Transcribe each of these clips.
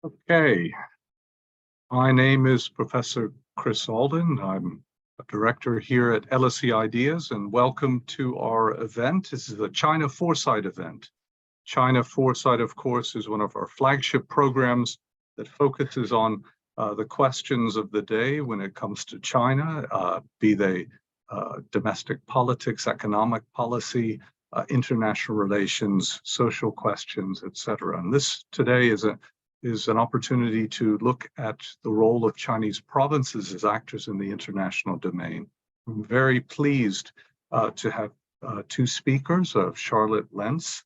Okay, my name is Professor Chris Alden. I'm a director here at LSE Ideas, and welcome to our event. This is the China Foresight event. China Foresight, of course, is one of our flagship programs that focuses on the questions of the day when it comes to China, be they domestic politics, economic policy, international relations, social questions, etc. And this today is an opportunity to look at the role of Chinese provinces as actors in the international domain. I'm very pleased to have two speakers, Charlotte Lenz,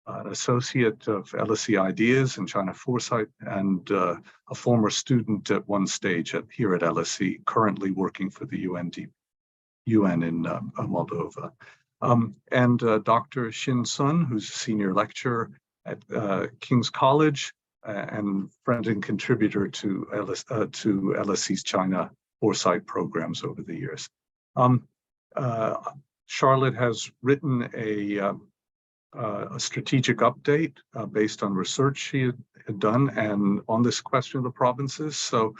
an associate of LSE Ideas and China Foresight, and a former student at one stage here at LSE, currently working for the UN in Moldova. And Dr. Xin Sun, who's a senior lecturer at King's College, and friend and contributor to LSE's China Foresight programs over the years. Charlotte has written a strategic update based on research she had done and on this question of the provinces. So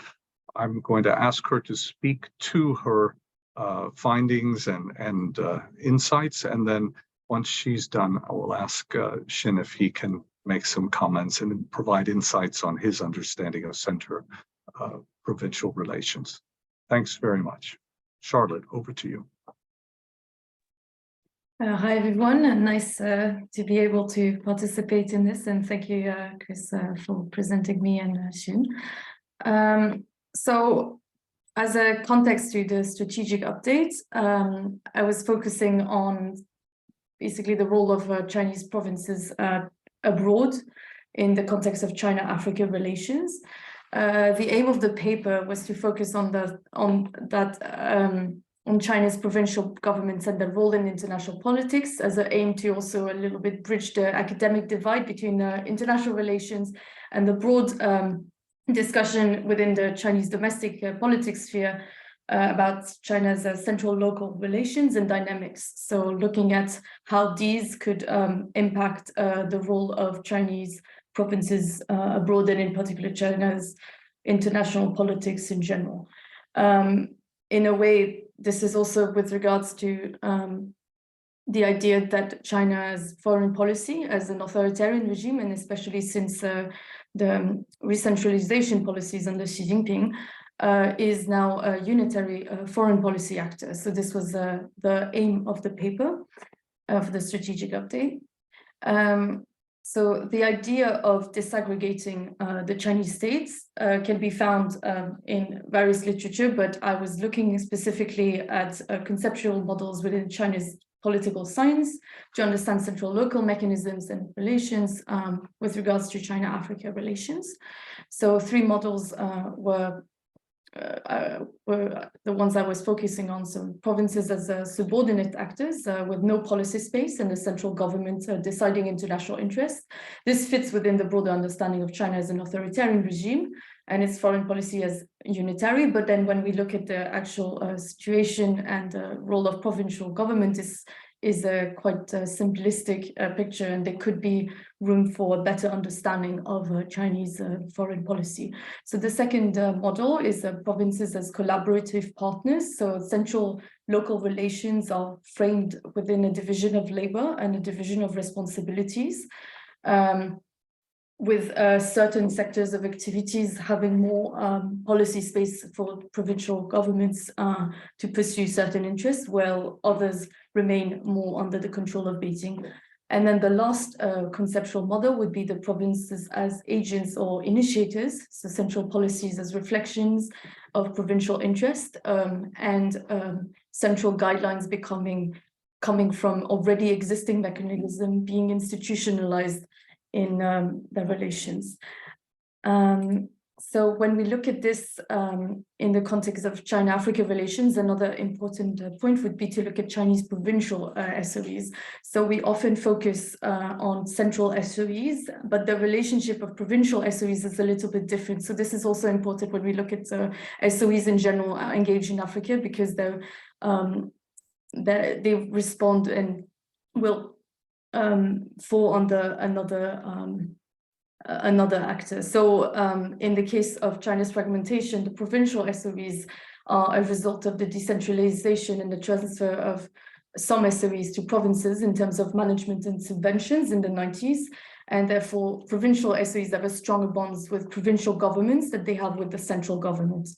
I'm going to ask her to speak to her findings and insights, and then once she's done, I will ask Xin if he can make some comments and provide insights on his understanding of center-provincial relations. Thanks very much. Charlotte, over to you. Hi, everyone, and nice to be able to participate in this, and thank you, Chris, for presenting me and Xin. So, as a context to the strategic update, I was focusing on basically the role of Chinese provinces abroad in the context of China-Africa relations. The aim of the paper was to focus on China's provincial governments and their role in international politics, as an aim to also a little bit bridge the academic divide between international relations and the broad discussion within the Chinese domestic politics sphere about China's central local relations and dynamics. So looking at how these could impact the role of Chinese provinces abroad, and in particular China's international politics in general. In a way, this is also with regards to the idea that China's foreign policy as an authoritarian regime, and especially since the recentralization policies under Xi Jinping, is now a unitary foreign policy actor. So this was the aim of the paper for the strategic update. So the idea of disaggregating the Chinese states can be found in various literature, but I was looking specifically at conceptual models within China's political science to understand central local mechanisms and relations with regards to China-Africa relations. So three models were the ones I was focusing on. So provinces as subordinate actors with no policy space and the central government deciding international interests. This fits within the broader understanding of China as an authoritarian regime and its foreign policy as unitary. But then when we look at the actual situation and the role of provincial government is a quite simplistic picture, and there could be room for a better understanding of Chinese foreign policy. So the second model is provinces as collaborative partners. So central local relations are framed within a division of labor and a division of responsibilities, with certain sectors of activities having more policy space for provincial governments to pursue certain interests, while others remain more under the control of Beijing. And then the last conceptual model would be the provinces as agents or initiators, so central policies as reflections of provincial interest, and central guidelines coming from already existing mechanism being institutionalized in the relations. So when we look at this in the context of China-Africa relations, another important point would be to look at Chinese provincial SOEs. So we often focus on central SOEs, but the relationship of provincial SOEs is a little bit different. So this is also important when we look at SOEs in general engaged in Africa, because they respond and will fall under another another actor. So in the case of China's fragmentation, the provincial SOEs are a result of the decentralization and the transfer of some SOEs to provinces in terms of management and subventions in the 90s. And therefore, provincial SOEs have a stronger bonds with provincial governments that they have with the central government.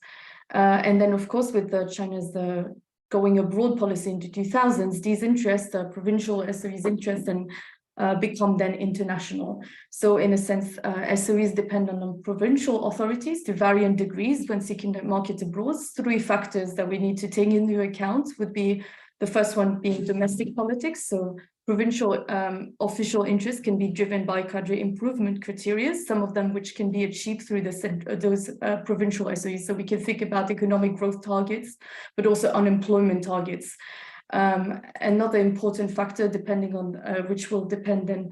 And then, of course, with China's going abroad policy into 2000s, these interests, provincial SOEs' interests, and become then international. So in a sense, SOEs depend on provincial authorities to varying degrees when seeking the market abroad. Three factors that we need to take into account would be the first one being domestic politics. So provincial official interests can be driven by cadre improvement criteria, some of them which can be achieved through those provincial SOEs. So we can think about economic growth targets, but also unemployment targets. Another important factor, depending on which will depend then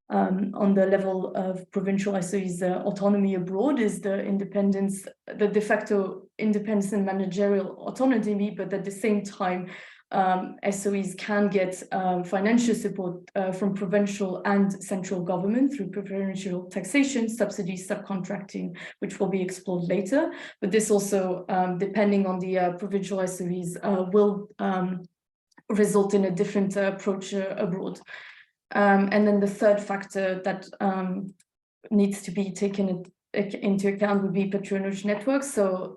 on the level of provincial SOEs' autonomy abroad, is the independence, the de facto independence and managerial autonomy, but at the same time, SOEs can get financial support from provincial and central government through preferential taxation, subsidies, subcontracting, which will be explored later. But this also, depending on the provincial SOEs, will result in a different approach abroad. And then the third factor that needs to be taken into account would be patronage networks. So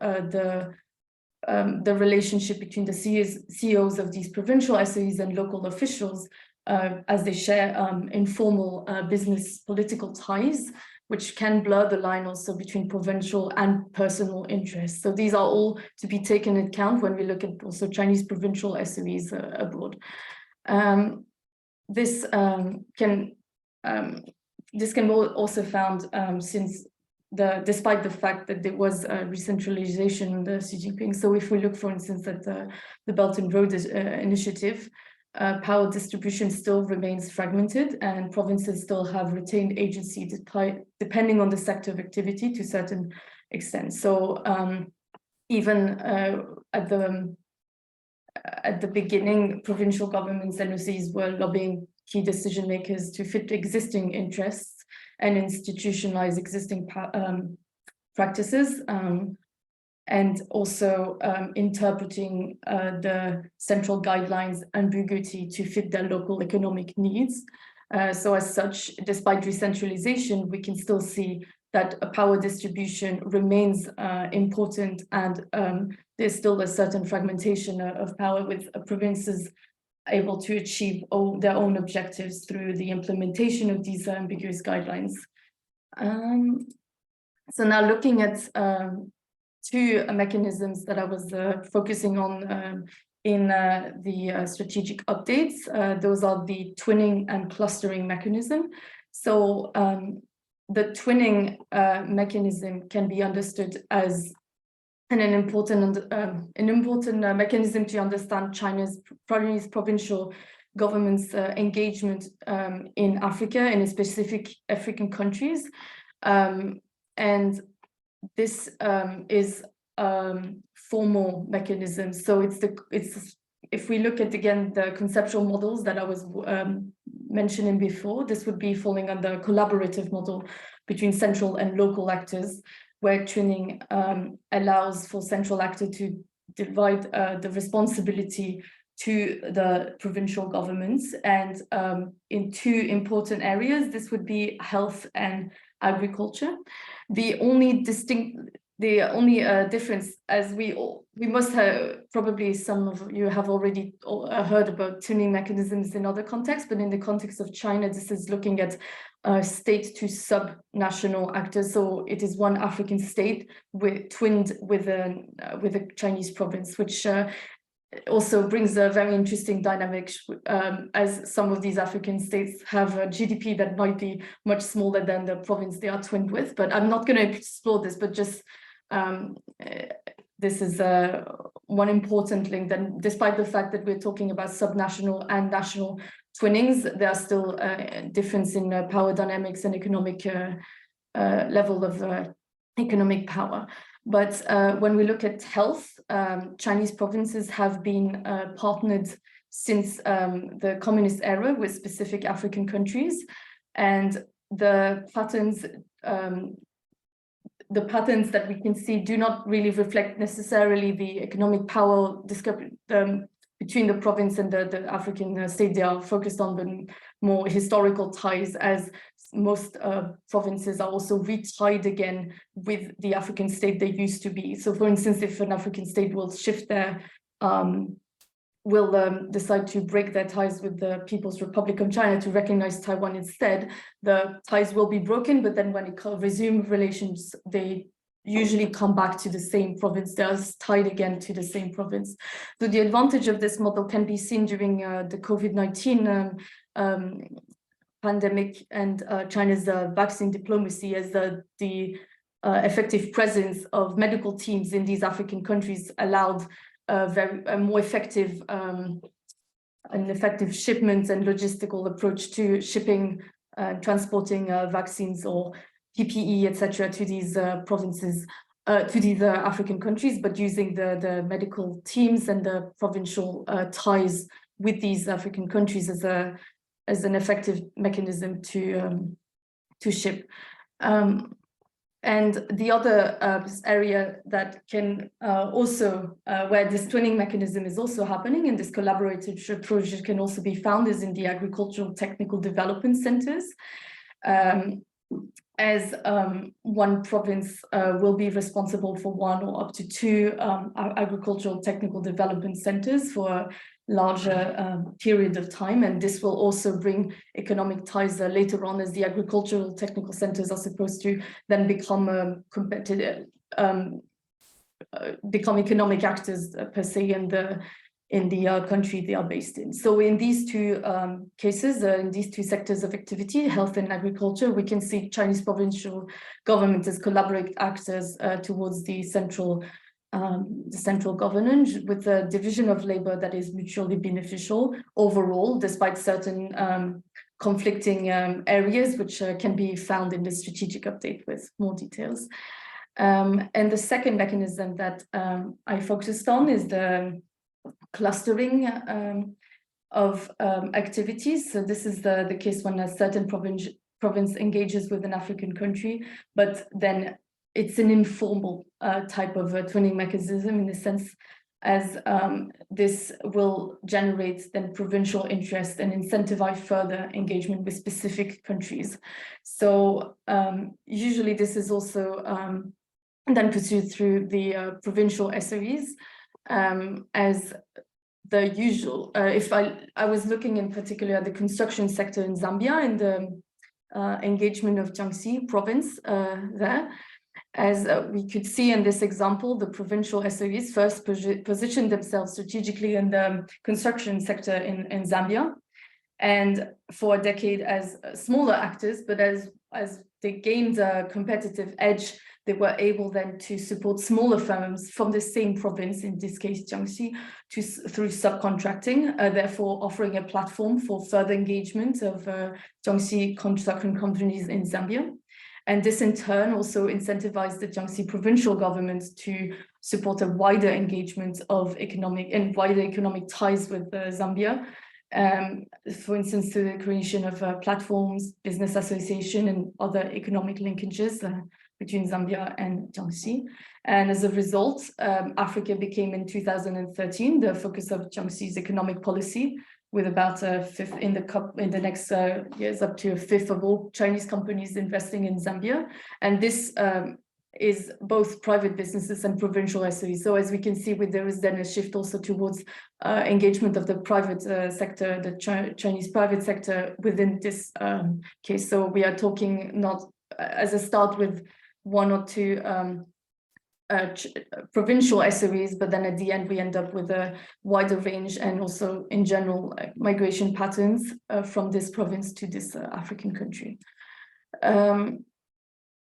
the relationship between the CEOs of these provincial SOEs and local officials as they share informal business political ties, which can blur the line also between provincial and personal interests. So these are all to be taken into account when we look at also Chinese provincial SOEs abroad. This can also found since despite the fact that there was decentralization under Xi Jinping. So if we look, for instance, at the Belt and Road Initiative, power distribution still remains fragmented, and provinces still have retained agency depending on the sector of activity to a certain extent. So even at the beginning, provincial governments and LSEs were lobbying key decision makers to fit existing interests and institutionalize existing practices, and also interpreting the central guidelines ambiguity to fit their local economic needs. So as such, despite decentralization, we can still see that a power distribution remains important, and there's still a certain fragmentation of power, with provinces able to achieve their own objectives through the implementation of these ambiguous guidelines. So now looking at two mechanisms that I was focusing on in the strategic updates. Those are the twinning and clustering mechanism. So the twinning mechanism can be understood as an important mechanism to understand China's provincial government's engagement in Africa, in specific African countries. And this is formal mechanism. So if we look at, again, the conceptual models that I was mentioning before, this would be falling under a collaborative model between central and local actors, where twinning allows for central actor to divide the responsibility to the provincial governments. And in two important areas, this would be health and agriculture. The only difference, as we must have, probably some of you have already heard about tuning mechanisms in other contexts, but in the context of China, this is looking at state to sub-national actors. So it is one African state twinned with a Chinese province, which also brings a very interesting dynamic, as some of these African states have a GDP that might be much smaller than the province they are twinned with. But I'm not going to explore this, but just this is one important link, that despite the fact that we're talking about subnational and national twinnings, there are still difference in power dynamics and economic level of economic power. But when we look at health, Chinese provinces have been partnered since the communist era with specific African countries. And the patterns that we can see do not really reflect necessarily the economic power between the province and the African state. They are focused on the more historical ties, as most provinces are also retied again with the African state they used to be. So for instance, if an African state will shift their decide to break their ties with the People's Republic of China to recognize Taiwan instead, the ties will be broken, but then when it resume relations, they usually come back to the same province. They are tied again to the same province. So the advantage of this model can be seen during the COVID-19 pandemic and China's vaccine diplomacy, as the effective presence of medical teams in these African countries allowed a more effective shipment and logistical approach to shipping, transporting vaccines or PPE, etc., to these provinces, to these African countries, but using the medical teams and the provincial ties with these African countries as an effective mechanism to ship. And the other area that can also, where this twinning mechanism is also happening, and this collaborative approach can also be found, is in the agricultural technical development centers. As one province will be responsible for one or up to two agricultural technical development centers for a larger period of time, and this will also bring economic ties later on, as the agricultural technical centers are supposed to then become competitive, become economic actors per se in the country they are based in. So in these two cases, in these two sectors of activity, health and agriculture, we can see Chinese provincial government as collaborative actors towards the central governance, with a division of labor that is mutually beneficial overall, despite certain conflicting areas, which can be found in the strategic update with more details. And the second mechanism that I focused on is the clustering of activities. So this is the case when a certain province engages with an African country, but then it's an informal type of twinning mechanism, in the sense as this will generate then provincial interest and incentivize further engagement with specific countries. So usually this is also then pursued through the provincial SOEs, as the usual. If I was looking in particular at the construction sector in Zambia and the engagement of Jiangxi province there, as we could see in this example, the provincial SOEs first positioned themselves strategically in the construction sector in Zambia, and for a decade as smaller actors, but as they gained a competitive edge, they were able then to support smaller firms from the same province, in this case Jiangxi, through subcontracting, therefore offering a platform for further engagement of Jiangxi construction companies in Zambia. And this in turn also incentivized the Jiangxi provincial government to support a wider engagement of wider economic ties with Zambia. For instance, through the creation of platforms, business association, and other economic linkages between Zambia and Jiangxi. And as a result, Africa became in 2013 the focus of Jiangxi's economic policy, with about a fifth in the next years, up to a fifth of all Chinese companies investing in Zambia. And this is both private businesses and provincial SOEs. So as we can see, there is then a shift also towards engagement of the private sector, the Chinese private sector within this case. So we are talking not as a start with one or two provincial SOEs, but then at the end we end up with a wider range, and also in general migration patterns from this province to this African country.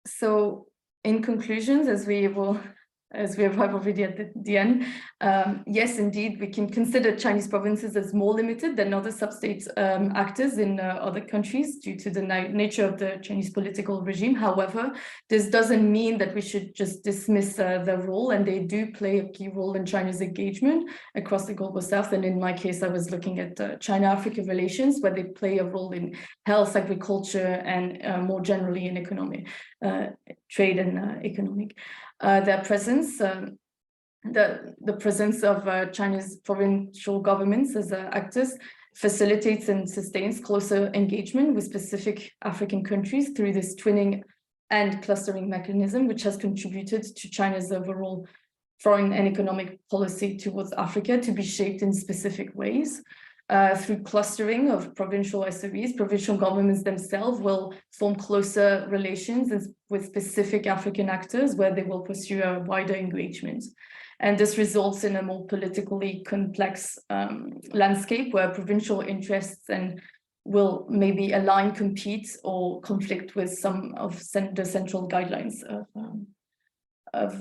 So in conclusions, as we will as we arrive already at the end. Yes, indeed, we can consider Chinese provinces as more limited than other sub-state actors in other countries due to the nature of the Chinese political regime. However, this doesn't mean that we should just dismiss their role, and they do play a key role in China's engagement across the global south. And in my case, I was looking at China-Africa relations, where they play a role in health, agriculture, and more generally in economic, trade and economic. Their presence, the presence of China's provincial governments as actors facilitates and sustains closer engagement with specific African countries through this twinning and clustering mechanism, which has contributed to China's overall foreign and economic policy towards Africa to be shaped in specific ways. Through clustering of provincial SOEs, provincial governments themselves will form closer relations with specific African actors where they will pursue a wider engagement. And this results in a more politically complex landscape where provincial interests will maybe align, compete, or conflict with some of the central guidelines of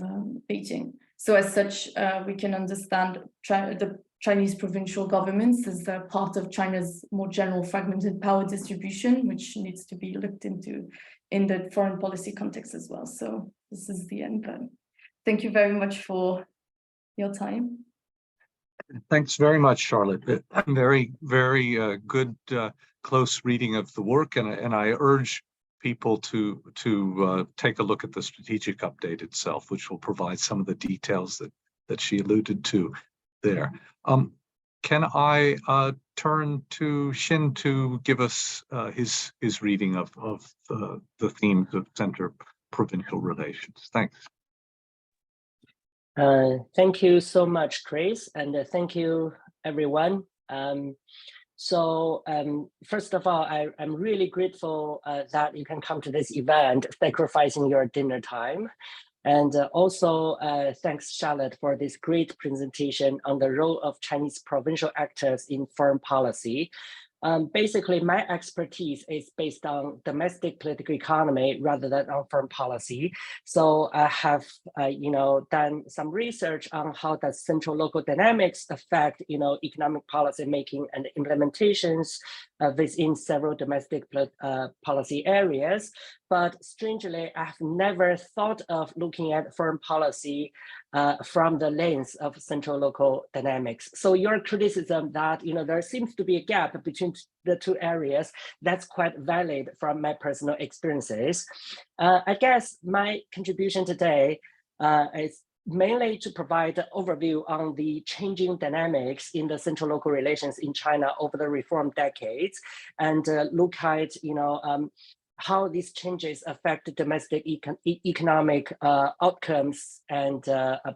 Beijing. So as such, we can understand the Chinese provincial governments as part of China's more general fragmented power distribution, which needs to be looked into in the foreign policy context as well. So this is the end. Thank you very much for your time. Thanks very much, Charlotte. Very, very good, close reading of the work, and I urge people to take a look at the strategic update itself, which will provide some of the details that she alluded to there. Can I turn to Xin to give us his reading of the themes of center-provincial relations? Thanks. Thank you so much, Chris, and thank you, everyone. First of all, I'm really grateful that you can come to this event, sacrificing your dinner time. And also, thanks, Charlotte, for this great presentation on the role of Chinese provincial actors in foreign policy. Basically, my expertise is based on domestic political economy rather than on foreign policy. So I have, done some research on how does central local dynamics affect, economic policy making and implementations within several domestic policy areas. But strangely, I have never thought of looking at foreign policy from the lens of central local dynamics. So your criticism that there seems to be a gap between the two areas, that's quite valid from my personal experiences. I guess my contribution today is mainly to provide an overview on the changing dynamics in the central local relations in China over the reform decades, and look at how these changes affect domestic economic outcomes and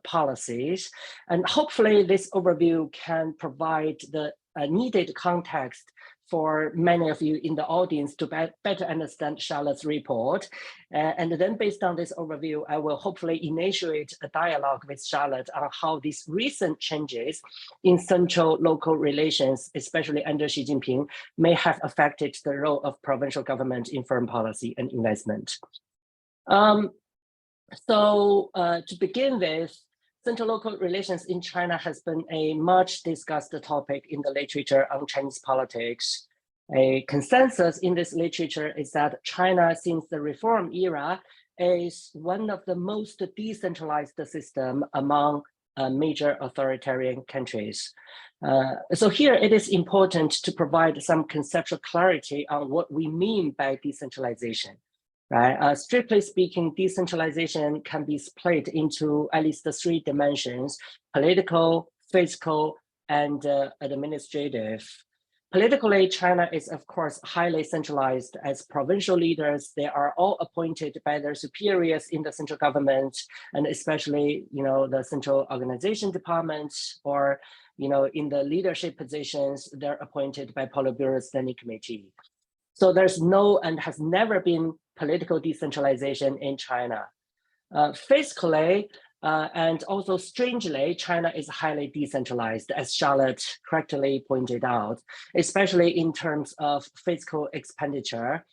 policies. And hopefully this overview can provide the needed context for many of you in the audience to better understand Charlotte's report. And then based on this overview, I will hopefully initiate a dialogue with Charlotte on how these recent changes in central local relations, especially under Xi Jinping, may have affected the role of provincial government in foreign policy and investment. To begin with, central local relations in China has been a much discussed topic in the literature on Chinese politics. A consensus in this literature is that China, since the reform era, is one of the most decentralized systems among major authoritarian countries. So here it is important to provide some conceptual clarity on what we mean by decentralization. Right? Strictly speaking, decentralization can be split into at least the three dimensions: political, fiscal, and administrative. Politically, China is, of course, highly centralized. As provincial leaders, they are all appointed by their superiors in the central government, and especially, the central organization department, or, in the leadership positions, they're appointed by Politburo Standing Committee. So there's no and has never been political decentralization in China. Fiscally, and also strangely, China is highly decentralized, as Charlotte correctly pointed out, especially in terms of fiscal expenditure.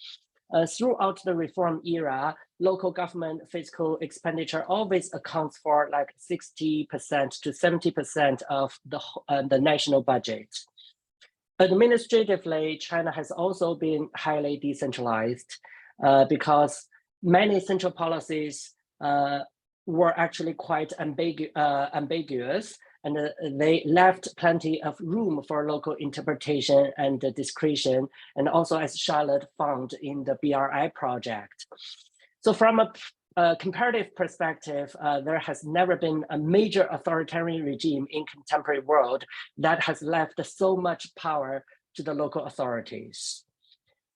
throughout the reform era, local government fiscal expenditure always accounts for like 60% to 70% of the national budget. Administratively, China has also been highly decentralized because many central policies were actually quite ambiguous, and they left plenty of room for local interpretation and discretion, and also as Charlotte found in the BRI project. So from a comparative perspective, there has never been a major authoritarian regime in contemporary world that has left so much power to the local authorities.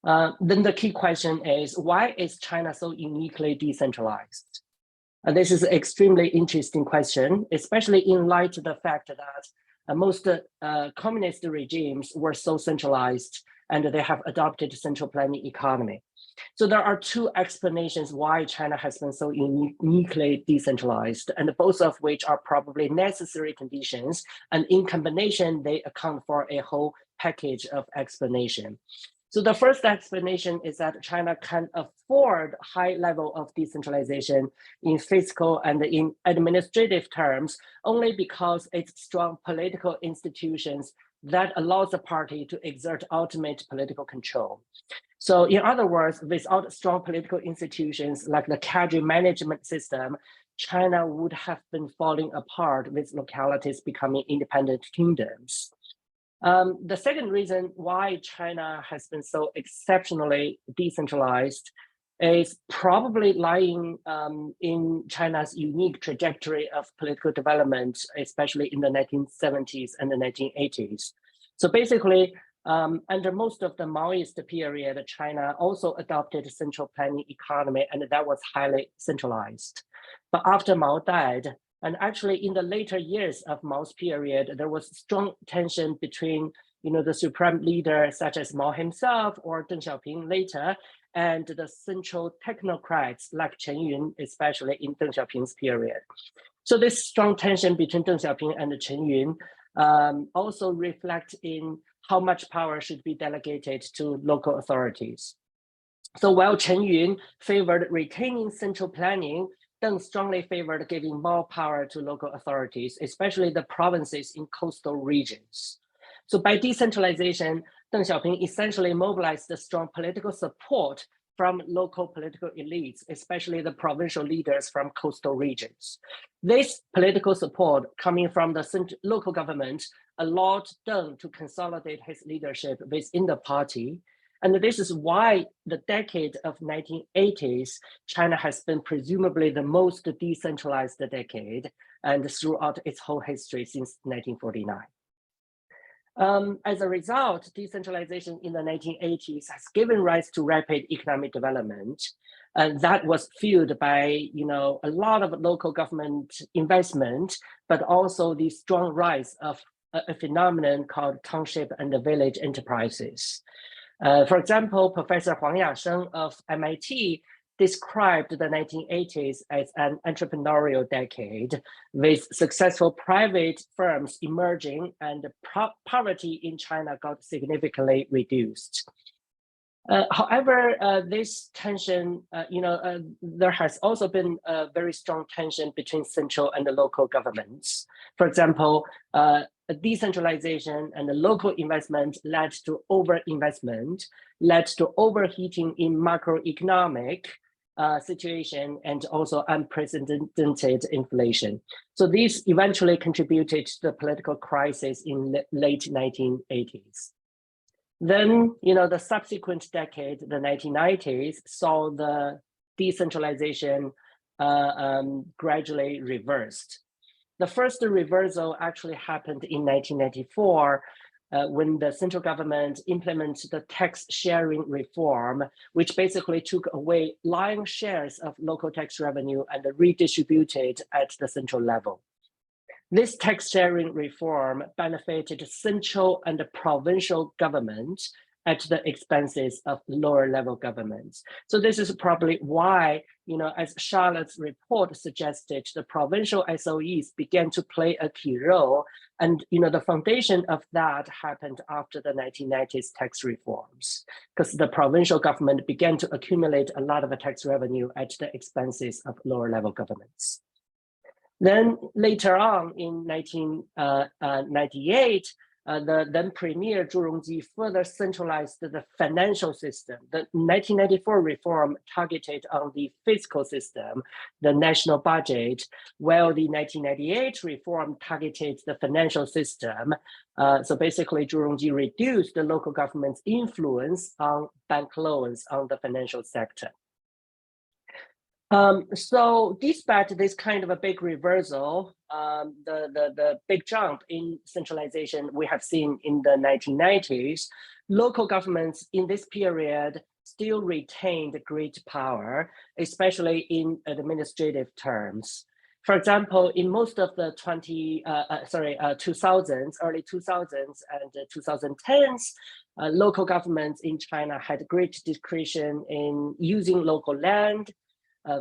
Then the key question is, why is China so uniquely decentralized? This is an extremely interesting question, especially in light of the fact that most communist regimes were so centralized and they have adopted central planning economy. So there are two explanations why China has been so uniquely decentralized, and both of which are probably necessary conditions. And in combination, they account for a whole package of explanation. So the first explanation is that China can afford high level of decentralization in fiscal and in administrative terms only because its strong political institutions that allows the party to exert ultimate political control. So in other words, without strong political institutions like the cadre management system, China would have been falling apart with localities becoming independent kingdoms. The second reason why China has been so exceptionally decentralized is probably lying in China's unique trajectory of political development, especially in the 1970s and the 1980s. So basically, under most of the Maoist period, China also adopted central planning economy, and that was highly centralized. But after Mao died, and actually in the later years of Mao's period, there was strong tension between the supreme leader such as Mao himself or Deng Xiaoping later, and the central technocrats like Chen Yun, especially in Deng Xiaoping's period. So this strong tension between Deng Xiaoping and Chen Yun also reflect in how much power should be delegated to local authorities. So while Chen Yun favored retaining central planning, Deng strongly favored giving more power to local authorities, especially the provinces in coastal regions. So by decentralization, Deng Xiaoping essentially mobilized the strong political support from local political elites, especially the provincial leaders from coastal regions. This political support coming from the local government allowed Deng to consolidate his leadership within the party. And this is why the decade of 1980s, China has been presumably the most decentralized decade and throughout its whole history since 1949. As a result, decentralization in the 1980s has given rise to rapid economic development, and that was fueled by a lot of local government investment, but also the strong rise of a phenomenon called township and village enterprises. For example, Professor Huang Yasheng of MIT described the 1980s as an entrepreneurial decade with successful private firms emerging, and poverty in China got significantly reduced. However, this tension, there has also been a very strong tension between central and the local governments. For example, decentralization and the local investment led to overinvestment, led to overheating in macroeconomic situation, and also unprecedented inflation. So these eventually contributed to the political crisis in the late 1980s. Then, the subsequent decade, the 1990s, saw the decentralization gradually reversed. The first reversal actually happened in 1994 when the central government implemented the tax sharing reform, which basically took away lying shares of local tax revenue and redistributed at the central level. This tax sharing reform benefited central and provincial government at the expenses of lower level governments. So this is probably why, as Charlotte's report suggested, the provincial SOEs began to play a key role. And, the foundation of that happened after the 1990s tax reforms, because the provincial government began to accumulate a lot of tax revenue at the expenses of lower level governments. Then later on in 1998, the then premier Zhu Rongji further centralized the financial system. The 1994 reform targeted on the fiscal system, the national budget, while the 1998 reform targeted the financial system. So basically, Zhu Rongji reduced the local government's influence on bank loans on the financial sector. So despite this kind of a big reversal, the big jump in centralization we have seen in the 1990s, local governments in this period still retained great power, especially in administrative terms. For example, in most of the 2000s, early 2000s and 2010s, local governments in China had great discretion in using local land,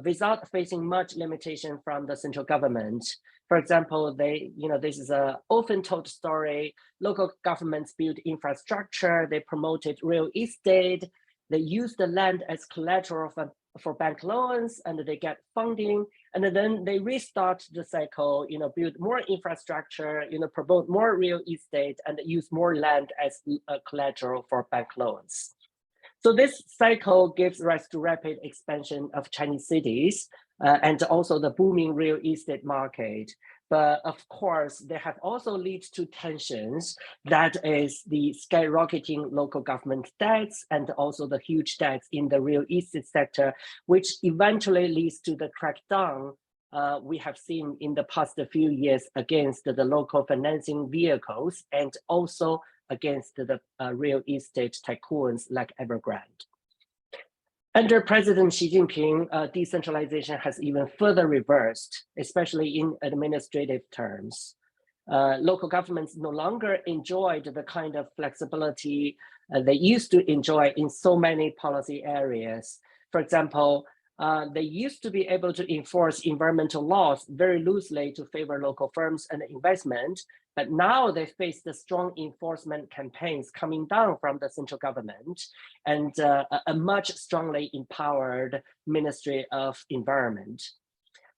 without facing much limitation from the central government. For example, this is an often told story. Local governments built infrastructure, they promoted real estate, they used the land as collateral for bank loans, and they get funding, and then they restart the cycle, build more infrastructure, promote more real estate, and use more land as collateral for bank loans. So this cycle gives rise to rapid expansion of Chinese cities and also the booming real estate market. But of course, they have also led to tensions, that is the skyrocketing local government debts and also the huge debts in the real estate sector, which eventually leads to the crackdown we have seen in the past few years against the local financing vehicles and also against the real estate tycoons like Evergrande. Under President Xi Jinping, decentralization has even further reversed, especially in administrative terms. Local governments no longer enjoyed the kind of flexibility they used to enjoy in so many policy areas. For example, they used to be able to enforce environmental laws very loosely to favor local firms and investment, but now they face the strong enforcement campaigns coming down from the central government and a much strongly empowered Ministry of Environment.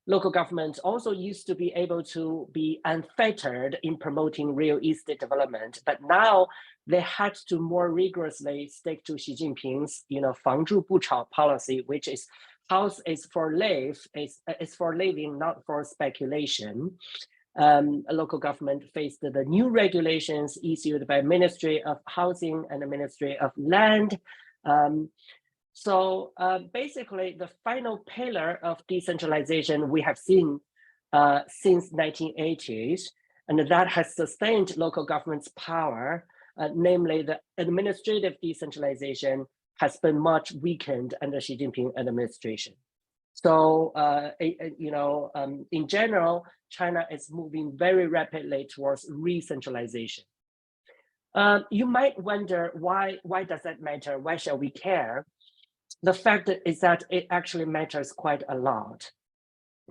Local governments also used to be able to be unfettered in promoting real estate development, but now they had to more rigorously stick to Xi Jinping's, 房住不炒 policy, which is house is for living, not for speculation. A local government faced the new regulations issued by Ministry of Housing and the Ministry of Land. So basically, the final pillar of decentralization we have seen since 1980s, and that has sustained local government's power, namely the administrative decentralization has been much weakened under Xi Jinping administration. So, in general, China is moving very rapidly towards re-centralization. You might wonder why does that matter? Why shall we care? The fact is that it actually matters quite a lot.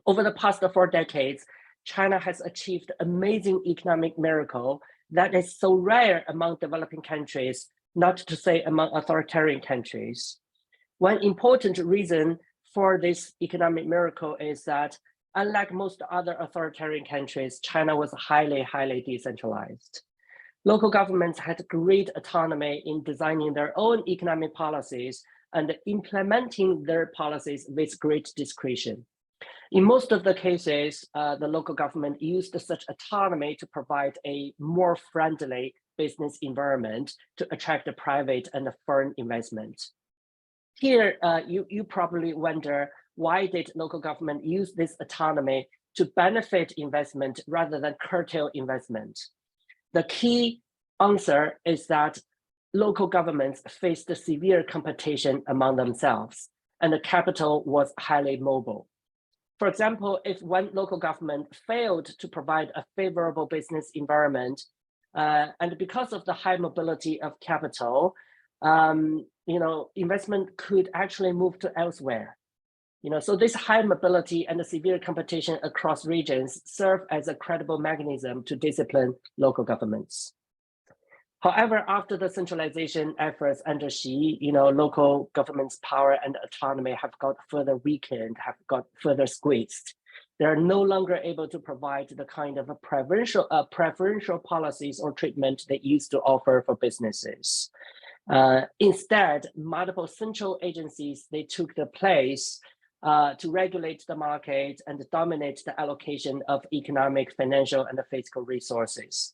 Over the past 4 decades, China has achieved amazing economic miracle that is so rare among developing countries, not to say among authoritarian countries. One important reason for this economic miracle is that, unlike most other authoritarian countries, China was highly, highly decentralized. Local governments had great autonomy in designing their own economic policies and implementing their policies with great discretion. In most of the cases, the local government used such autonomy to provide a more friendly business environment to attract the private and the foreign investment. Here, you probably wonder, why did local government use this autonomy to benefit investment rather than curtail investment? The key answer is that local governments faced severe competition among themselves, and the capital was highly mobile. For example, if one local government failed to provide a favorable business environment, and because of the high mobility of capital, investment could actually move to elsewhere. So this high mobility and the severe competition across regions serve as a credible mechanism to discipline local governments. However, after the centralization efforts under Xi, local government's power and autonomy have got further weakened, have got further squeezed. They are no longer able to provide the kind of preferential policies or treatment they used to offer for businesses. Instead, multiple central agencies, they took the place to regulate the market and dominate the allocation of economic, financial, and fiscal resources.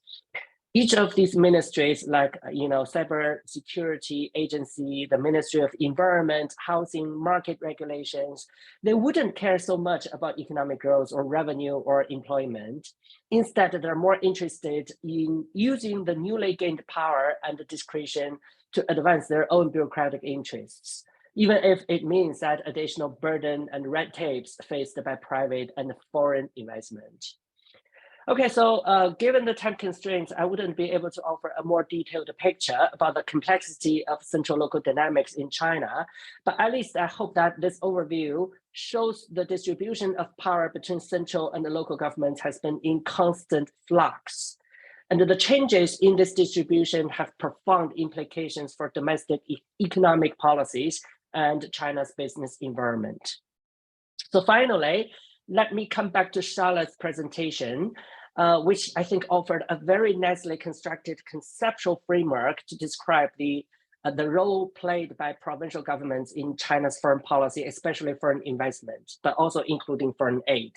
Each of these ministries, like Cyber Security Agency, the Ministry of Environment, Housing, Market Regulations, they wouldn't care so much about economic growth or revenue or employment. Instead, they're more interested in using the newly gained power and discretion to advance their own bureaucratic interests, even if it means that additional burden and red tapes faced by private and foreign investment. Okay, so given the time constraints, I wouldn't be able to offer a more detailed picture about the complexity of central local dynamics in China, but at least I hope that this overview shows the distribution of power between central and the local governments has been in constant flux. And the changes in this distribution have profound implications for domestic economic policies and China's business environment. So finally, let me come back to Charlotte's presentation, which I think offered a very nicely constructed conceptual framework to describe the role played by provincial governments in China's foreign policy, especially foreign investment, but also including foreign aid.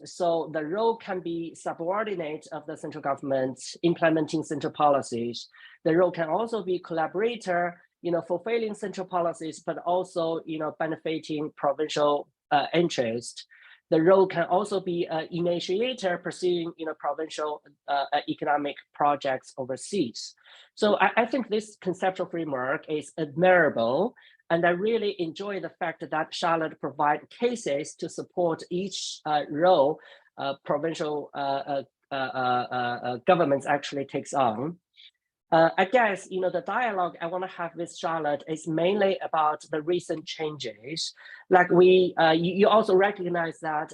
So the role can be subordinate of the central government implementing central policies. The role can also be collaborator, fulfilling central policies, but also, benefiting provincial interest. The role can also be an initiator pursuing, provincial economic projects overseas. So I think this conceptual framework is admirable, and I really enjoy the fact that Charlotte provides cases to support each role provincial governments actually takes on. I guess, the dialogue I want to have with Charlotte is mainly about the recent changes. Like you also recognize that,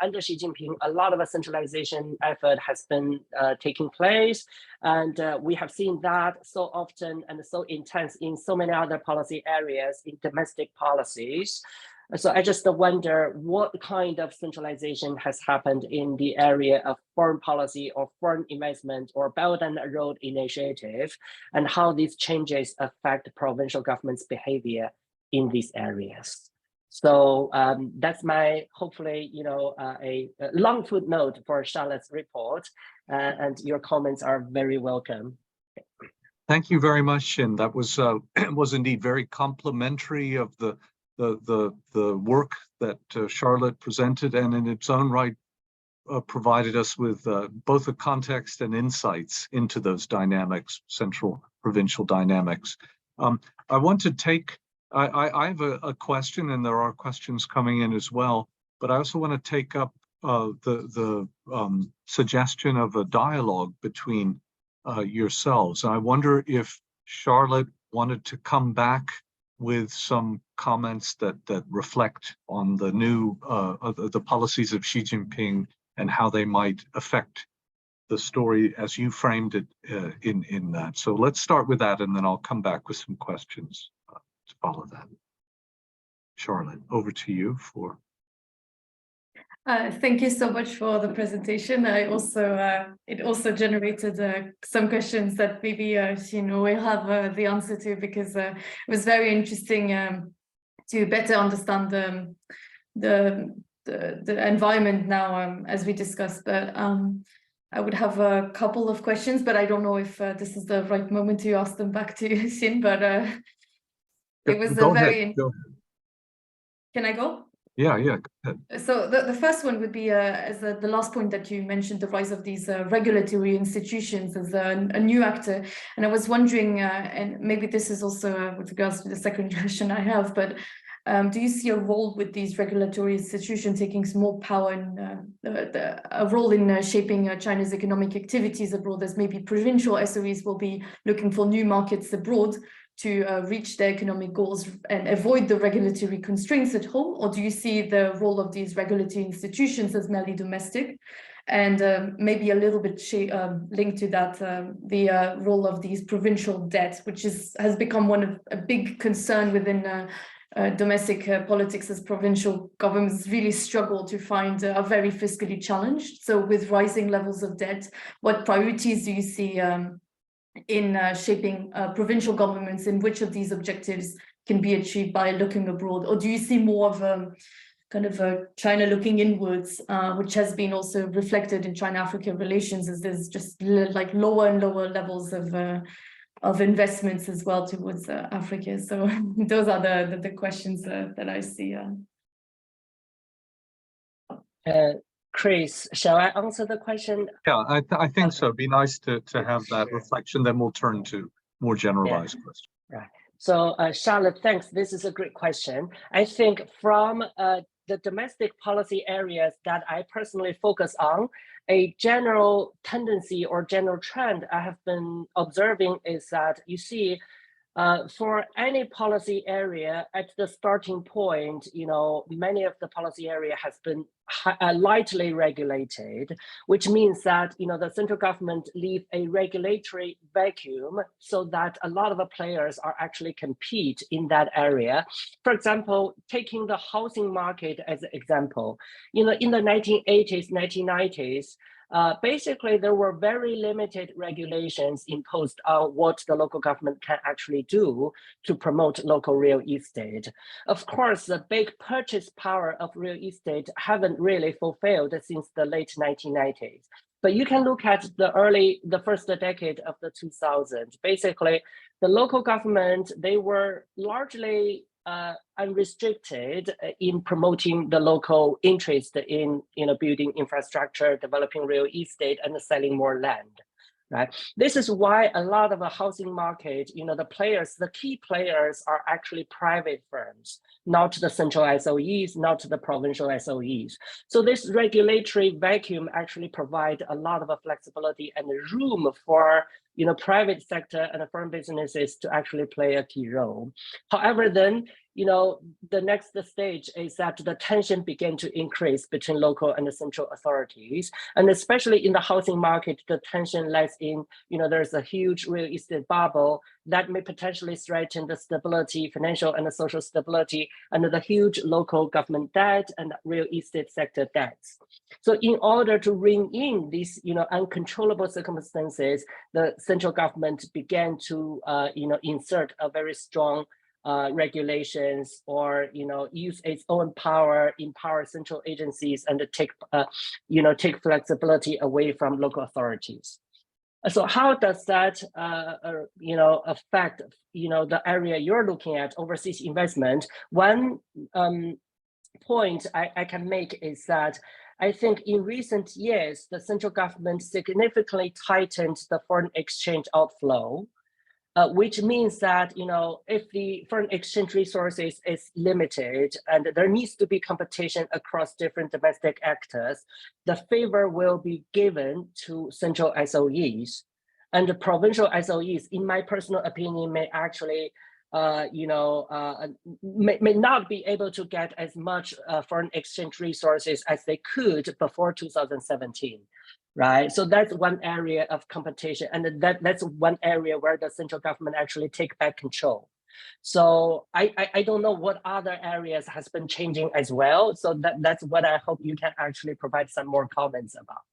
under Xi Jinping, a lot of a centralization effort has been taking place. And we have seen that so often and so intense in so many other policy areas in domestic policies. So I just wonder what kind of centralization has happened in the area of foreign policy or foreign investment or Belt and Road Initiative, and how these changes affect provincial government's behavior in these areas. So that's my, hopefully, a long footnote for Charlotte's report, and your comments are very welcome. Thank you very much, and that was indeed very complimentary of the work that Charlotte presented, and in its own right provided us with both a context and insights into those dynamics, central provincial dynamics. I want to take, I have a question, and there are questions coming in as well, but I also want to take up the suggestion of a dialogue between yourselves. I wonder if Charlotte wanted to come back with some comments that reflect on the new the policies of Xi Jinping and how they might affect the story as you framed it in that. So let's start with that, and then I'll come back with some questions to follow that. Charlotte, over to you for. Thank you so much for the presentation. It also generated some questions that maybe we'll have the answer to, because it was very interesting to better understand the environment now, as we discussed. But I would have a couple of questions, but I don't know if this is the right moment to ask them back to Xin. But it was a very. Go ahead. Can I go? Yeah, go ahead. So the first one would be as the last point that you mentioned, the rise of these regulatory institutions as a new actor. And I was wondering, and maybe this is also with regards to the second question I have, but do you see a role with these regulatory institutions taking some more power and a role in shaping China's economic activities abroad, as maybe provincial SOEs will be looking for new markets abroad to reach their economic goals and avoid the regulatory constraints at home? Or do you see the role of these regulatory institutions as merely domestic? And maybe a little bit linked to that, the role of these provincial debt, which has become a big concern within domestic politics, as provincial governments really struggle to find are very fiscally challenged. So with rising levels of debt, what priorities do you see in shaping provincial governments, in which of these objectives can be achieved by looking abroad? Or do you see more of kind of China looking inwards, which has been also reflected in China-Africa relations, as there's just like lower and lower levels of investments as well towards Africa? So those are the questions that I see. Chris, shall I answer the question? Yeah, I think so. It'd be nice to have that reflection. Then we'll turn to more generalized questions. Right. So Charlotte, thanks. This is a great question. I think from the domestic policy areas that I personally focus on, a general tendency or general trend I have been observing is that you see for any policy area at the starting point, many of the policy area has been lightly regulated, which means that, the central government leave a regulatory vacuum so that a lot of the players are actually compete in that area. For example, taking the housing market as an example, in the 1980s, 1990s, basically, there were very limited regulations imposed on what the local government can actually do to promote local real estate. Of course, the big purchase power of real estate haven't really fulfilled since the late 1990s. But you can look at the first decade of the 2000s. Basically, the local government, they were largely unrestricted in promoting the local interest in building infrastructure, developing real estate, and selling more land. Right. This is why a lot of the housing market, the key players are actually private firms, not the central SOEs, not the provincial SOEs. So this regulatory vacuum actually provides a lot of flexibility and room for private sector and firm businesses to actually play a key role. However, then the next stage is that the tension began to increase between local and the central authorities. And especially in the housing market, the tension lies in, there's a huge real estate bubble that may potentially threaten the stability, financial and the social stability, and the huge local government debt and real estate sector debts. So in order to rein in these, uncontrollable circumstances, the central government began to, insert a very strong regulations, or use its own power, empower central agencies, and take flexibility away from local authorities. So how does that affect the area you're looking at, overseas investment? One point I can make is that I think in recent years the central government significantly tightened the foreign exchange outflow. Which means that, if the foreign exchange resources is limited and there needs to be competition across different domestic actors, the favor will be given to central SOEs. And the provincial SOEs, in my personal opinion, may actually, may not be able to get as much foreign exchange resources as they could before 2017. Right, so that's one area of competition, and that's one area where the central government actually take back control. So I don't know what other areas has been changing as well. So that's what I hope you can actually provide some more comments about.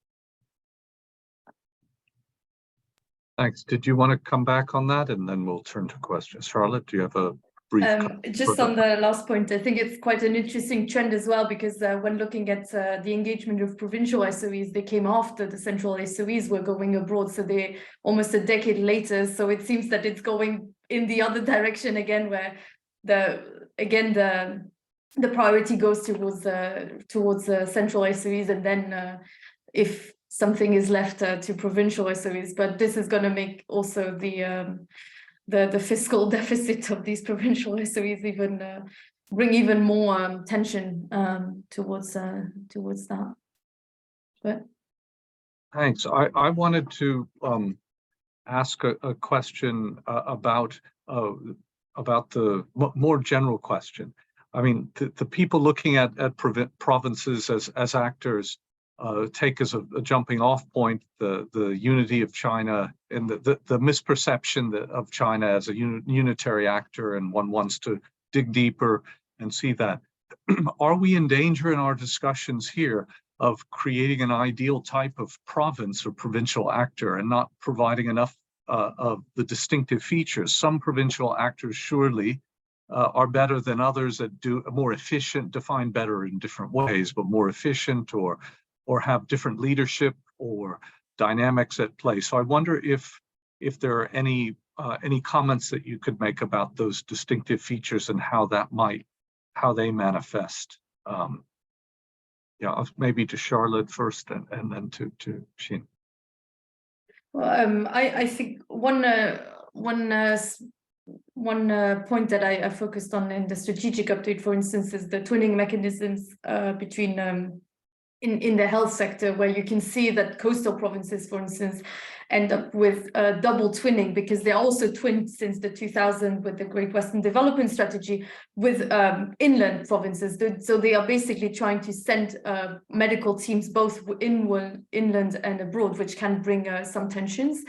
Thanks. Did you want to come back on that, and then we'll turn to questions? Charlotte, do you have a brief? Just on the last point, I think it's quite an interesting trend as well, because when looking at the engagement of provincial SOEs, they came after the central SOEs were going abroad, so they almost a decade later. So it seems that it's going in the other direction again, where the priority goes towards the central SOEs, and then if something is left to provincial SOEs. But this is going to make also the fiscal deficit of these provincial SOEs even bring even more tension towards that. But thanks. I wanted to ask a question about about the more general question. I mean, the people looking at provinces as actors take as a jumping off point the unity of China and the misperception of China as a unitary actor, and one wants to dig deeper and see that. Are we in danger in our discussions here of creating an ideal type of province or provincial actor and not providing enough of the distinctive features? Some provincial actors surely are better than others that do more efficient, define better in different ways, but more efficient or have different leadership or dynamics at play. So I wonder if there are any comments that you could make about those distinctive features and how they manifest. Yeah, maybe to Charlotte first, and then to Xin. Well, I think one point that I focused on in the strategic update, for instance, is the twinning mechanisms between in the health sector, where you can see that coastal provinces, for instance, end up with double twinning, because they're also twinned since the 2000 with the Great Western Development Strategy with inland provinces. So they are basically trying to send medical teams both inland and abroad, which can bring some tensions.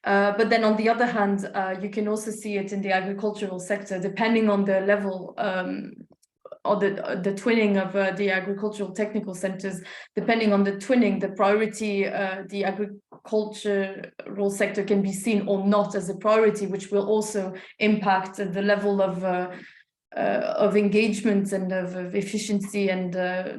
But then on the other hand, you can also see it in the agricultural sector, depending on the level or the twinning of the agricultural technical centers. Depending on the twinning, the priority, the agricultural sector can be seen or not as a priority, which will also impact the level of engagement and of efficiency and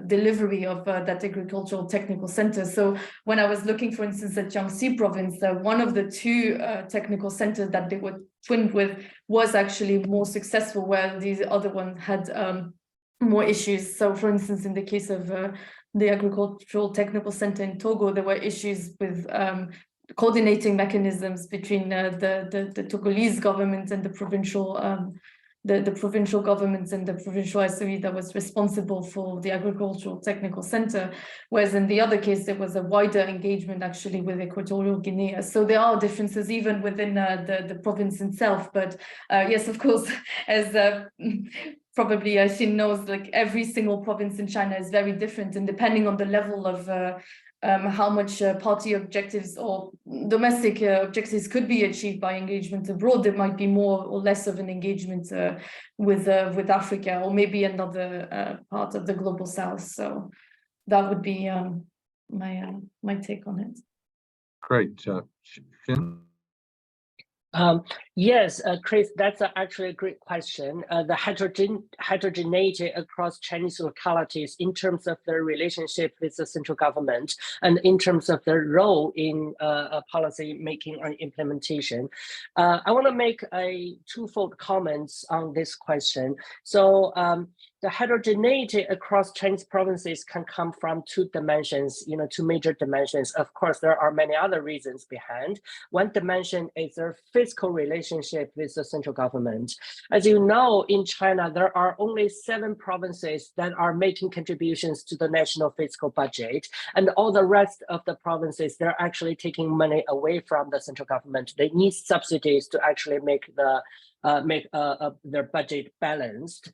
delivery of that agricultural technical center. So when I was looking, for instance, at Jiangxi province, one of the two technical centers that they were twinned with was actually more successful, while the other one had more issues. So for instance, in the case of the agricultural technical center in Togo, there were issues with coordinating mechanisms between the Togolese government and the provincial the provincial governments and the provincial SOE that was responsible for the agricultural technical center, whereas in the other case there was a wider engagement actually with Equatorial Guinea. So there are differences even within the province itself. But yes, of course, as probably Xin knows, like every single province in China is very different, and depending on the level of how much party objectives or domestic objectives could be achieved by engagement abroad, there might be more or less of an engagement with Africa or maybe another part of the global south. So that would be my take on it. Great, Xin. Yes, Chris, that's actually a great question. The heterogeneity across Chinese localities in terms of their relationship with the central government and in terms of their role in policy making or implementation. I want to make a twofold comments on this question. So the heterogeneity across Chinese provinces can come from two dimensions, two major dimensions. Of course, there are many other reasons behind. One dimension is their fiscal relationship with the central government. As you know, in China, there are only 7 provinces that are making contributions to the national fiscal budget, and all the rest of the provinces, they're actually taking money away from the central government. They need subsidies to actually make their budget balanced.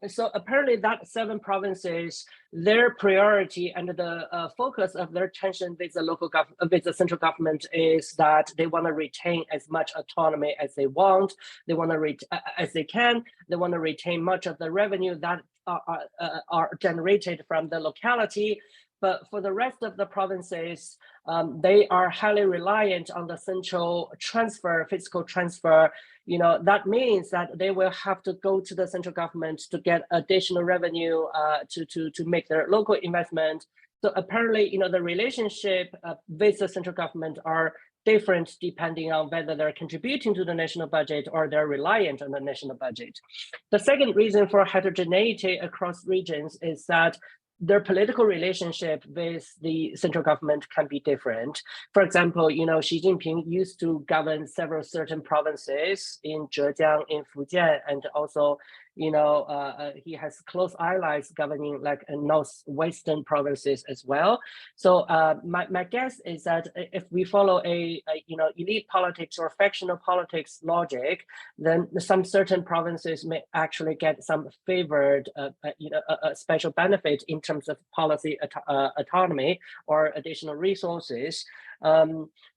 So apparently that 7 provinces, their priority and the focus of their tension with the central government is that they want to retain as much autonomy as they want. They want to as they can. They want to retain much of the revenue that are generated from the locality. But for the rest of the provinces, they are highly reliant on the central transfer, fiscal transfer. That means that they will have to go to the central government to get additional revenue to make their local investment. So apparently, the relationship with the central government are different depending on whether they're contributing to the national budget or they're reliant on the national budget. The second reason for heterogeneity across regions is that their political relationship with the central government can be different. For example, Xi Jinping used to govern several certain provinces in Zhejiang, in Fujian, and also he has close allies governing like northwestern provinces as well. So my guess is that if we follow a elite politics or factional politics logic, then some certain provinces may actually get some favored, a special benefit in terms of policy autonomy or additional resources.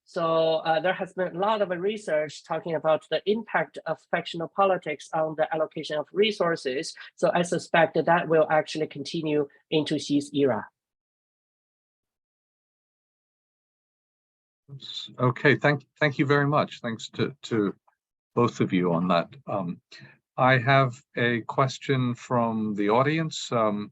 So there has been a lot of research talking about the impact of factional politics on the allocation of resources. So I suspect that will actually continue into Xi's era. Okay, thank you very much. Thanks to both of you on that. I have a question from the audience. Tom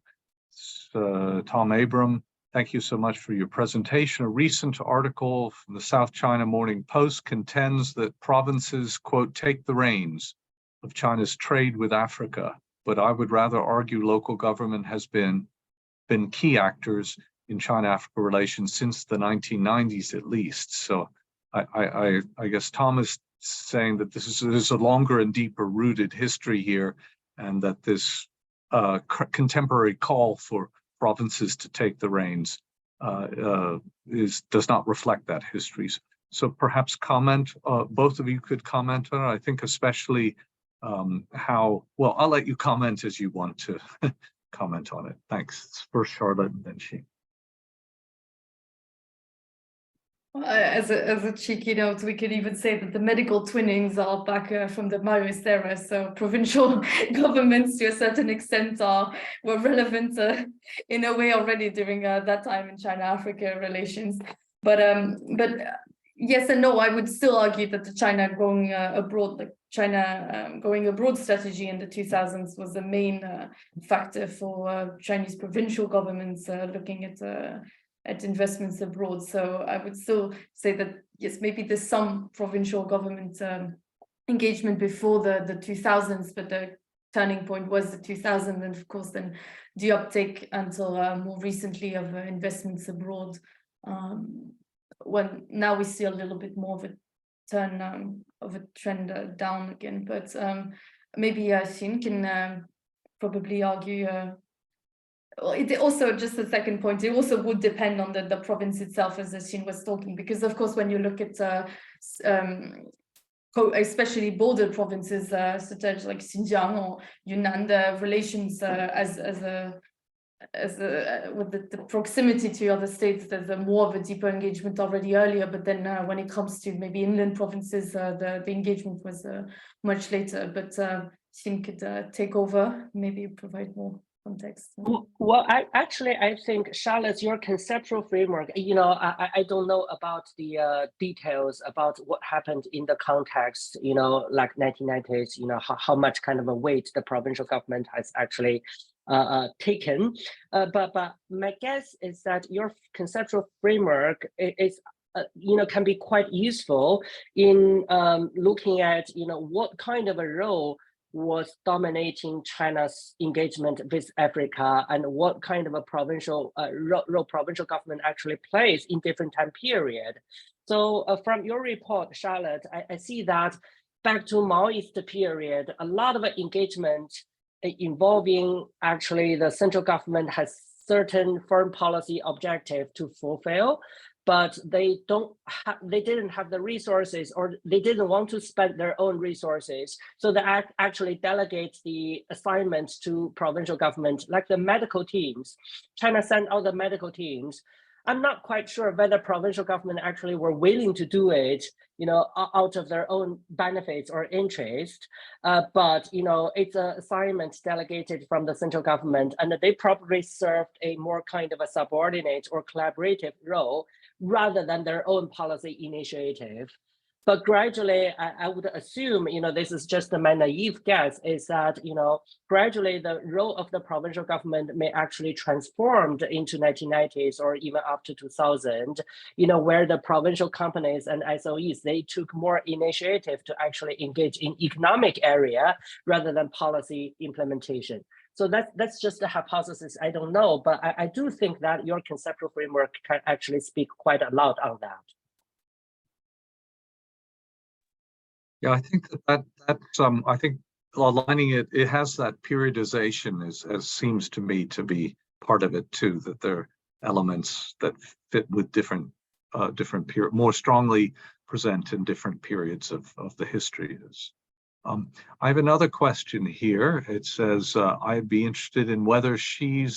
Abram, thank you so much for your presentation. A recent article from the South China Morning Post contends that provinces, quote, take the reins of China's trade with Africa, but I would rather argue local government has been key actors in China-Africa relations since the 1990s at least. So I guess Tom is saying that there's a longer and deeper rooted history here, and that this contemporary call for provinces to take the reins does not reflect that history. So perhaps both of you could comment on it. I think especially how, well, I'll let you comment as you want to comment on it. Thanks. First Charlotte and then Xi. As a cheeky note, we could even say that the medical twinnings are back from the Maoist era. So provincial governments, to a certain extent, were relevant in a way already during that time in China-Africa relations. But yes and no. I would still argue that the China going abroad strategy in the 2000s was the main factor for Chinese provincial governments looking at investments abroad. So I would still say that, yes, maybe there's some provincial government engagement before the 2000s, but the turning point was the 2000s, and of course then the uptake until more recently of investments abroad, when now we see a little bit more of a turn of a trend down again. But maybe Xin can probably argue. Well, it also, just a second point, it also would depend on the province itself, as Xin was talking, because of course when you look at especially border provinces such as like Xinjiang or Yunnan, the relations with the proximity to other states, there's more of a deeper engagement already earlier. But then when it comes to maybe inland provinces, the engagement was much later. But Xin could take over, maybe provide more context. Well, I think, Charlotte, your conceptual framework, I don't know about the details about what happened in the context, like 1990s, how much kind of a weight the provincial government has actually taken. But my guess is that your conceptual framework is can be quite useful in looking at, what kind of a role was dominating China's engagement with Africa, and what kind of a provincial role provincial government actually plays in different time period. So from your report, Charlotte, I see that back to Maoist period, a lot of engagement involving actually the central government has certain foreign policy objective to fulfill, but they didn't have the resources, or they didn't want to spend their own resources. So they actually delegate the assignments to provincial government, like the medical teams. China sent out the medical teams. I'm not quite sure whether provincial government actually were willing to do it, out of their own benefits or interest. But it's an assignment delegated from the central government, and they probably served a more kind of a subordinate or collaborative role rather than their own policy initiative. But gradually, I would assume, this is just my naive guess, is that, gradually the role of the provincial government may actually transformed into 1990s or even up to 2000, where the provincial companies and SOEs, they took more initiative to actually engage in economic area rather than policy implementation. So that's just a hypothesis. I don't know, but I do think that your conceptual framework can actually speak quite a lot on that. Yeah, I think that's I think aligning it, it has that periodization as seems to me to be part of it too, that there are elements that fit with different more strongly present in different periods of the history. I have another question here. It says, I'd be interested in whether Xi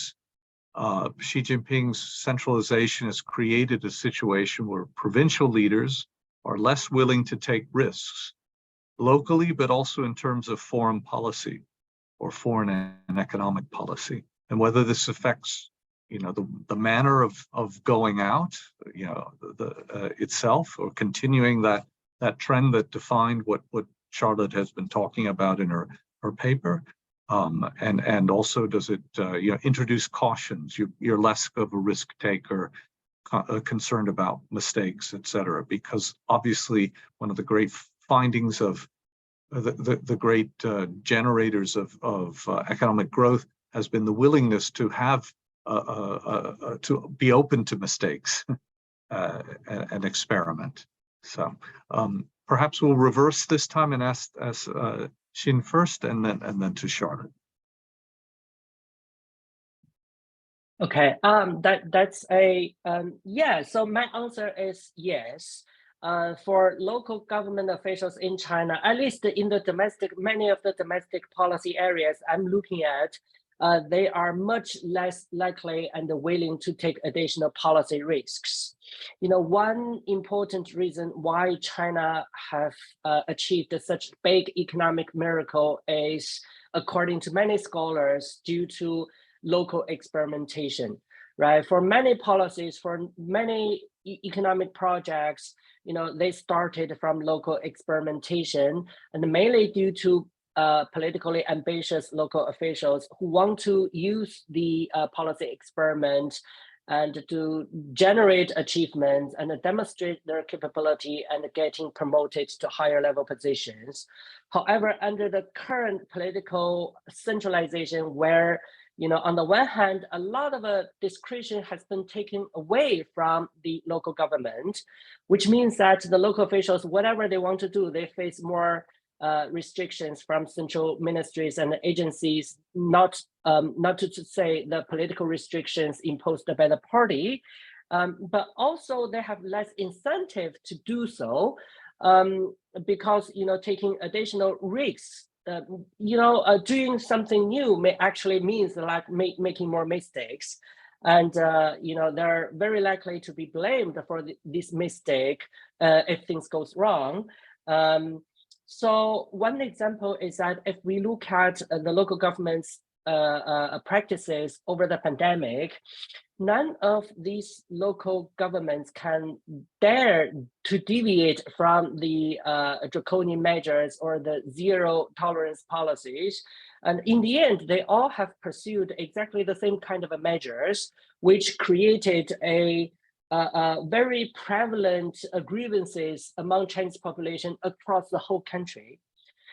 Jinping's centralization has created a situation where provincial leaders are less willing to take risks locally, but also in terms of foreign policy or foreign and economic policy, and whether this affects, the manner of going out, itself, or continuing that trend that defined what Charlotte has been talking about in her paper, and also does it introduce cautions? You're less of a risk taker, concerned about mistakes, etc. Because obviously one of the great findings of the great generators of economic growth has been the willingness to have to be open to mistakes and experiment. So perhaps we'll reverse this time and ask Xin first, and then to Charlotte. Okay, that's a yeah. So my answer is yes. For local government officials in China, at least in the many of the domestic policy areas I'm looking at, they are much less likely and willing to take additional policy risks. One important reason why China have achieved such big economic miracle is, according to many scholars, due to local experimentation, right? For many policies, for many economic projects, they started from local experimentation, and mainly due to politically ambitious local officials who want to use the policy experiment and to generate achievements and demonstrate their capability and getting promoted to higher level positions. However, under the current political centralization, where on the one hand, a lot of discretion has been taken away from the local government, which means that the local officials, whatever they want to do, they face more restrictions from central ministries and agencies, not to say the political restrictions imposed by the party, but also they have less incentive to do so, because taking additional risks, doing something new may actually means like making more mistakes, and they're very likely to be blamed for this mistake if things goes wrong. So one example is that if we look at the local government's practices over the pandemic, none of these local governments can dare to deviate from the draconian measures or the zero tolerance policies. And in the end, they all have pursued exactly the same kind of measures, which created a very prevalent grievances among Chinese population across the whole country.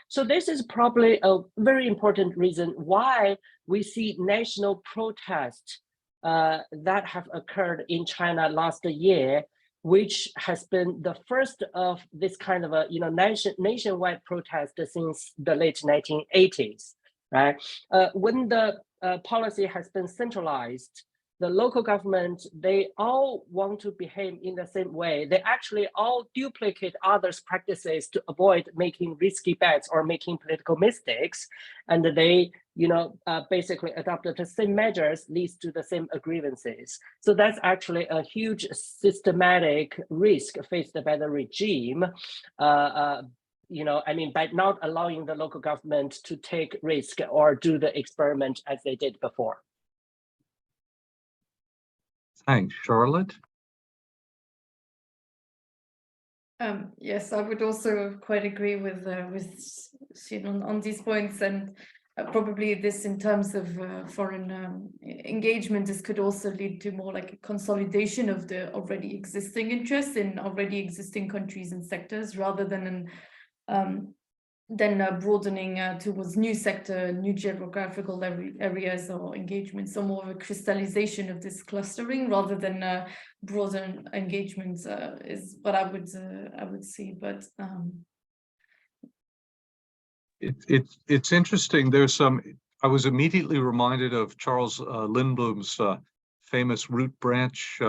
So this is probably a very important reason why we see national protests that have occurred in China last year, which has been the first of this kind of a nationwide protest since the late 1980s, right? When the policy has been centralized, the local government, they all want to behave in the same way. They actually all duplicate others' practices to avoid making risky bets or making political mistakes. And they, basically adopted the same measures, leads to the same grievances. So that's actually a huge systematic risk faced by the regime, by not allowing the local government to take risk or do the experiment as they did before. Thanks, Charlotte. Yes, I would also quite agree with Xin on these points, and probably this in terms of foreign engagement, this could also lead to more like a consolidation of the already existing interests in already existing countries and sectors, rather than broadening towards new sector, new geographical areas or engagements. So more of a crystallization of this clustering rather than broader engagements is what I would see. But It's interesting. I was immediately reminded of Charles Lindblom's famous root branch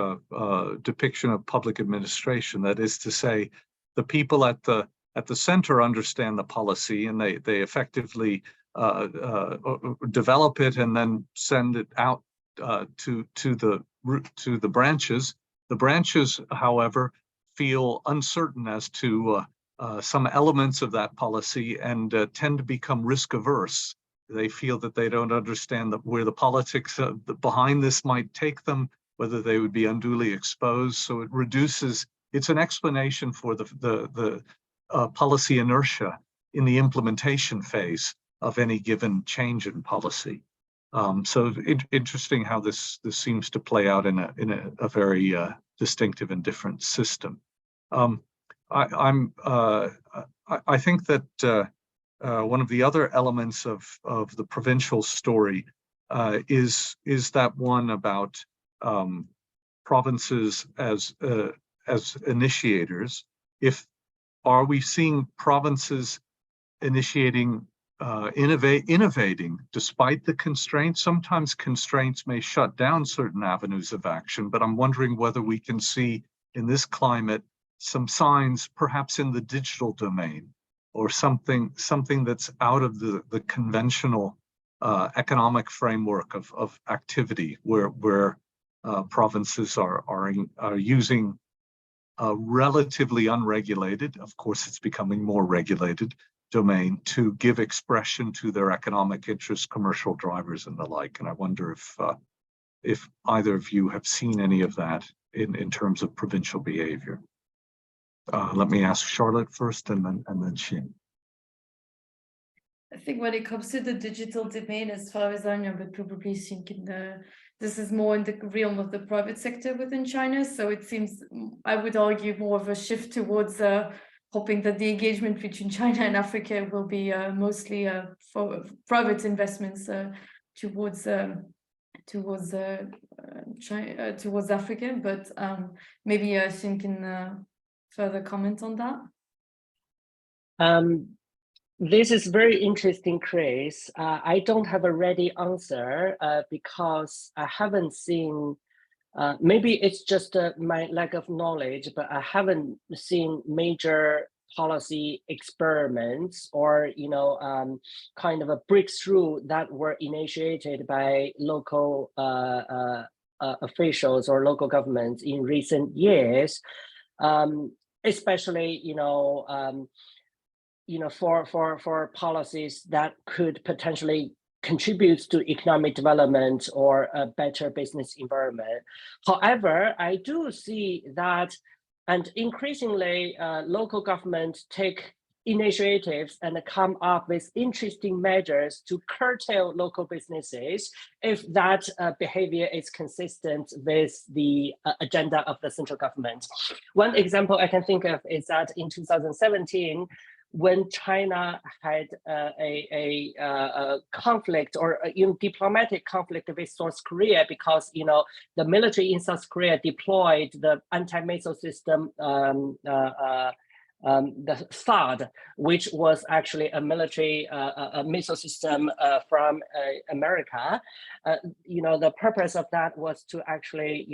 depiction of public administration. That is to say, the people at the center understand the policy, and they effectively develop it and then send it out to the branches. The branches, however, feel uncertain as to some elements of that policy and tend to become risk averse. They feel that they don't understand where the politics behind this might take them, whether they would be unduly exposed. So it reduces. It's an explanation for the policy inertia in the implementation phase of any given change in policy. So interesting how this seems to play out in a very distinctive and different system. I think that one of the other elements of the provincial story is that one about provinces as initiators. Are we seeing provinces initiating, innovating despite the constraints? Sometimes constraints may shut down certain avenues of action, but I'm wondering whether we can see in this climate some signs, perhaps in the digital domain, or something that's out of the conventional economic framework of activity, where provinces are using relatively unregulated, of course it's becoming more regulated, domain to give expression to their economic interests, commercial drivers and the like. And I wonder if either of you have seen any of that in terms of provincial behavior. Let me ask Charlotte first, and then Xin. I think when it comes to the digital domain, as far as I know, but probably thinking this is more in the realm of the private sector within China. So it seems, I would argue, more of a shift towards hoping that the engagement between China and Africa will be mostly for private investments towards Africa. But maybe Xin can further comment on that. This is very interesting, Chris. I don't have a ready answer because I haven't seen, maybe it's just my lack of knowledge, but I haven't seen major policy experiments or, kind of a breakthrough that were initiated by local officials or local governments in recent years, especially, for policies that could potentially contribute to economic development or a better business environment. However, I do see that, and increasingly local governments take initiatives and come up with interesting measures to curtail local businesses if that behavior is consistent with the agenda of the central government. One example I can think of is that in 2017, when China had a conflict or a diplomatic conflict with South Korea, because the military in South Korea deployed the anti-missile system, the THAAD, which was actually a military a missile system from America. The purpose of that was to actually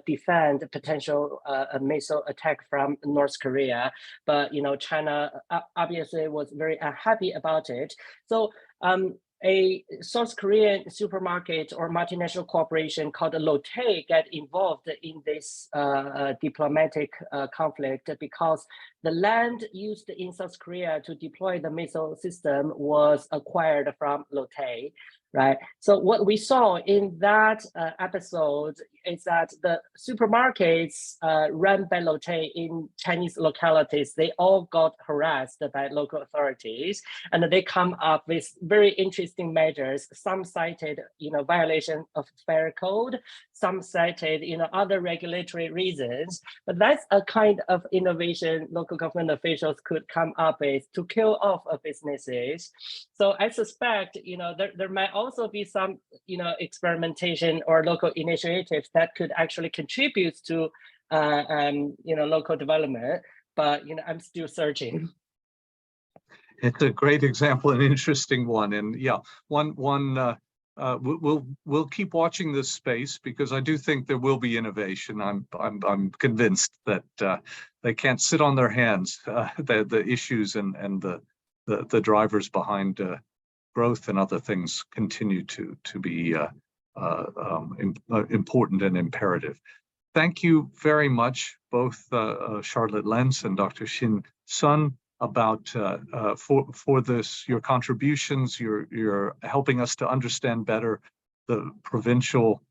defend a potential missile attack from North Korea. But China obviously was very unhappy about it. So a South Korean supermarket or multinational corporation called Lotte got involved in this diplomatic conflict because the land used in South Korea to deploy the missile system was acquired from Lotte, right? So what we saw in that episode is that the supermarkets run by Lotte in Chinese localities, they all got harassed by local authorities, and they come up with very interesting measures. Some cited, violation of fair code. Some cited, other regulatory reasons. But that's a kind of innovation local government officials could come up with to kill off businesses. So I suspect, there might also be some, experimentation or local initiatives that could actually contribute to, local development. But I'm still searching. It's a great example, an interesting one, and yeah, we'll keep watching this space because I do think there will be innovation. I'm convinced that they can't sit on their hands. The issues and the drivers behind growth and other things continue to be important and imperative. Thank you very much, both Charlotte Lenz and Dr. Xin Sun, about for this, your contributions. You're helping us to understand better the provincial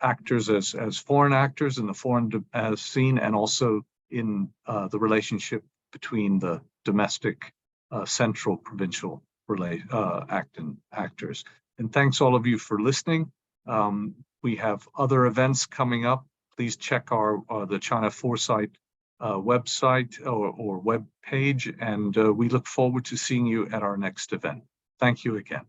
actors as foreign actors in the foreign scene, and also in the relationship between the domestic central provincial actors. And thanks all of you for listening. We have other events coming up. Please check the China Foresight website or web page, and we look forward to seeing you at our next event. Thank you again.